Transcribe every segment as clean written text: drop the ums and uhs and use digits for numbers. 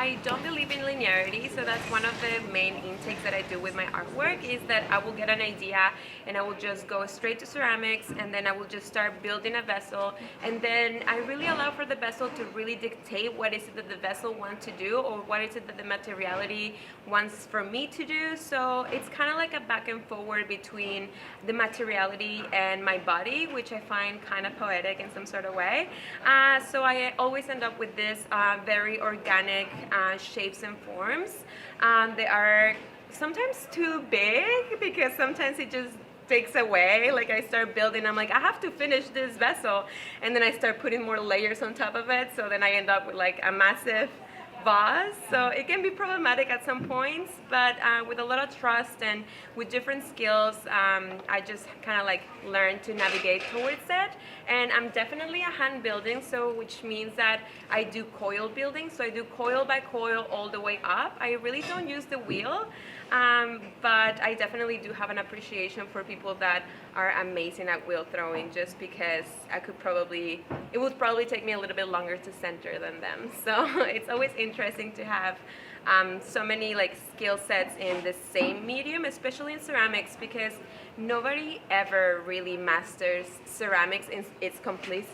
I don't believe in linearity, so that's one of the main intakes that I do with my artwork, is that I will get an idea and I will just go straight to ceramics, and then I will just start building a vessel, and then I really allow for the vessel to really dictate what is it that the vessel wants to do, or what is it that the materiality wants for me to do. So it's kind of like a back and forward between the materiality and my body, which I find kind of poetic in some sort of way. So I always end up with this very organic shapes and forms. They are sometimes too big, because sometimes it just takes away. Like, I start building, I'm like, I have to finish this vessel, and then I start putting more layers on top of it, so then I end up with like a massive vase. So it can be problematic at some points, but with a lot of trust and with different skills, I just kind of like learn to navigate towards it. And I'm definitely a hand building, so which means that I do coil building. So I do coil by coil all the way up. I really don't use the wheel, but I definitely do have an appreciation for people that are amazing at wheel throwing, just because it would probably take me a little bit longer to center than them. So it's always interesting to have so many like skill sets in the same medium, especially in ceramics, because nobody ever really masters ceramics in its complete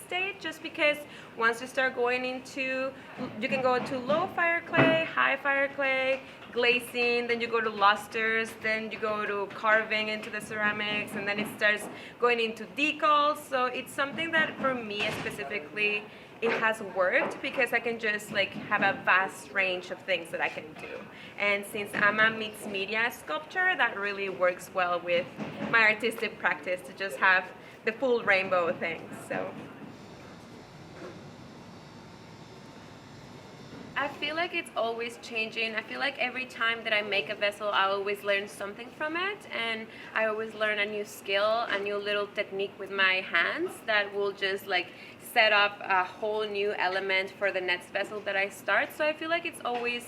state, just because once you start going into, you can go to low fire clay, high fire clay, glazing, then you go to lusters, then you go to carving into the ceramics, and then it starts going into decals. So it's something that for me specifically, it has worked, because I can just like have a vast range of things that I can do. And since I'm a mixed media sculptor, that really works well with my artistic practice, to just have the full rainbow of things. So I feel like it's always changing. I feel like every time that I make a vessel, I always learn something from it, and I always learn a new skill, a new little technique with my hands that will just like set up a whole new element for the next vessel that I start. So I feel like it's always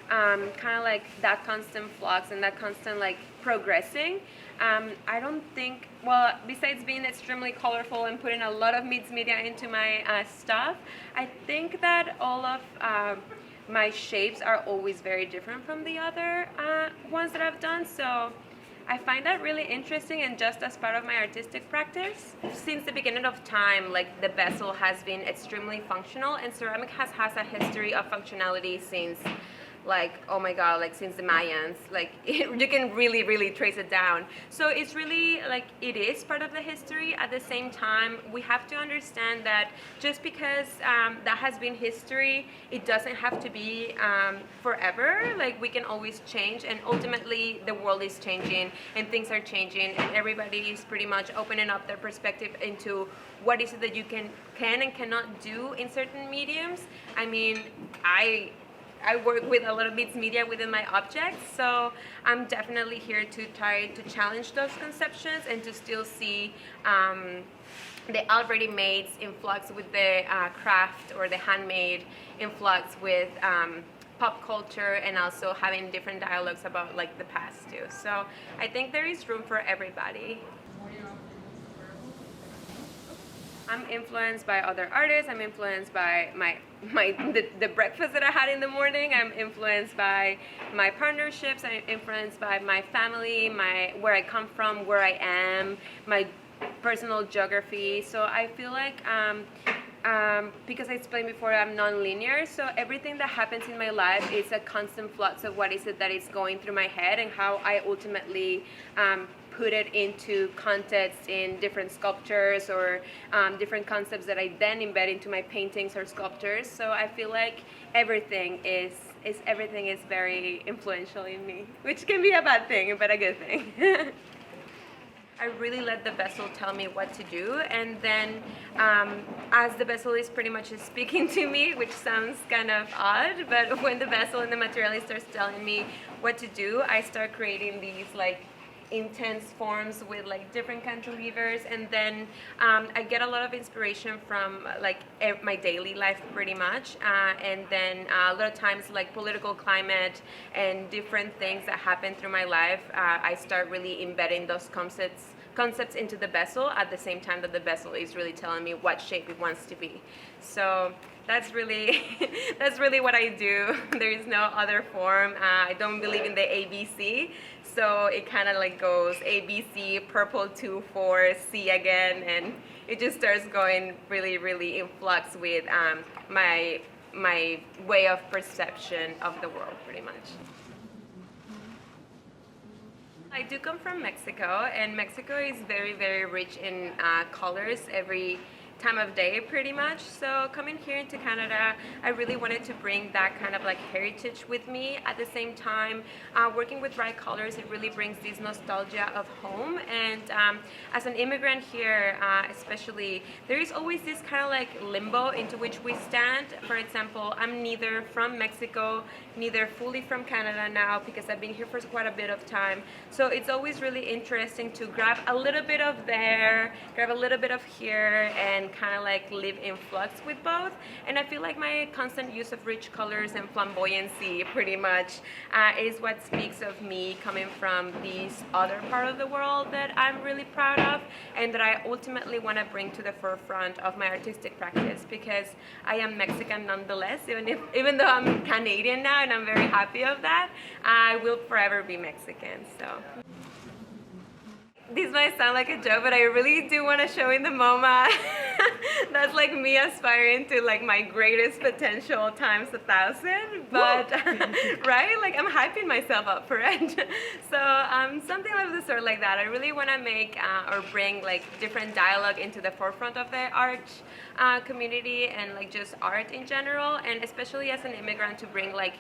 kind of like that constant flux and that constant like progressing. I don't think, well, besides being extremely colorful and putting a lot of mixed media into my stuff, I think that all of my shapes are always very different from the other ones that I've done. So I find that really interesting, and just as part of my artistic practice. Since the beginning of time, like, the vessel has been extremely functional, and ceramic has a history of functionality since, like, oh my god, like since the Mayans. Like, you can really trace it down. So it's really like, it is part of the history. At the same time, we have to understand that just because that has been history, it doesn't have to be forever. Like, we can always change, and ultimately the world is changing and things are changing, and everybody is pretty much opening up their perspective into what is it that you can and cannot do in certain mediums. I mean, I work with a lot of mixed media within my objects, so I'm definitely here to try to challenge those conceptions and to still see the already made in flux with the craft or the handmade in flux with pop culture, and also having different dialogues about like the past too. So I think there is room for everybody. I'm influenced by other artists. I'm influenced by the breakfast that I had in the morning. I'm influenced by my partnerships. I'm influenced by my family, where I come from, where I am, my personal geography. So I feel like because I explained before, I'm non-linear, so everything that happens in my life is a constant flux of what is it that is going through my head, and how I ultimately put it into context in different sculptures or different concepts that I then embed into my paintings or sculptures. So I feel like everything is very influential in me, which can be a bad thing, but a good thing. I really let the vessel tell me what to do, and then as the vessel is pretty much speaking to me, which sounds kind of odd, but when the vessel and the materiality starts telling me what to do, I start creating these like intense forms with like different cantilevers, and then I get a lot of inspiration from like my daily life pretty much, and then a lot of times like political climate and different things that happen through my life, I start really embedding those concepts into the vessel at the same time that the vessel is really telling me what shape it wants to be. So that's really that's really what I do. There is no other form. I don't believe in the ABC, so it kind of like goes ABC, purple 2, 4, C again, and it just starts going really, really in flux with my way of perception of the world, pretty much. I do come from Mexico, and Mexico is very, very rich in colors every time of day, pretty much. So coming here into Canada, I really wanted to bring that kind of like heritage with me. At the same time, working with bright colors, it really brings this nostalgia of home. And as an immigrant here, especially, there is always this kind of like limbo into which we stand. For example, I'm neither from Mexico, neither fully from Canada now, because I've been here for quite a bit of time. So it's always really interesting to grab a little bit of there, grab a little bit of here, and kind of like live in flux with both. And I feel like my constant use of rich colors and flamboyancy pretty much is what speaks of me coming from this other part of the world that I'm really proud of, and that I ultimately want to bring to the forefront of my artistic practice, because I am Mexican nonetheless. Even though I'm Canadian now, and I'm very happy of that, I will forever be Mexican. So this might sound like a joke, but I really do want to show in the MoMA. That's like me aspiring to like my greatest potential times 1,000. But right, like I'm hyping myself up for it. So something of the sort like that. I really want to make or bring like different dialogue into the forefront of the art community, and like just art in general, and especially as an immigrant, to bring like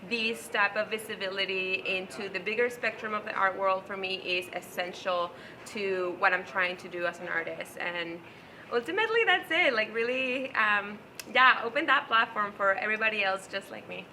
this type of visibility into the bigger spectrum of the art world for me is essential to what I'm trying to do as an artist. And ultimately that's it, like really, yeah, open that platform for everybody else just like me.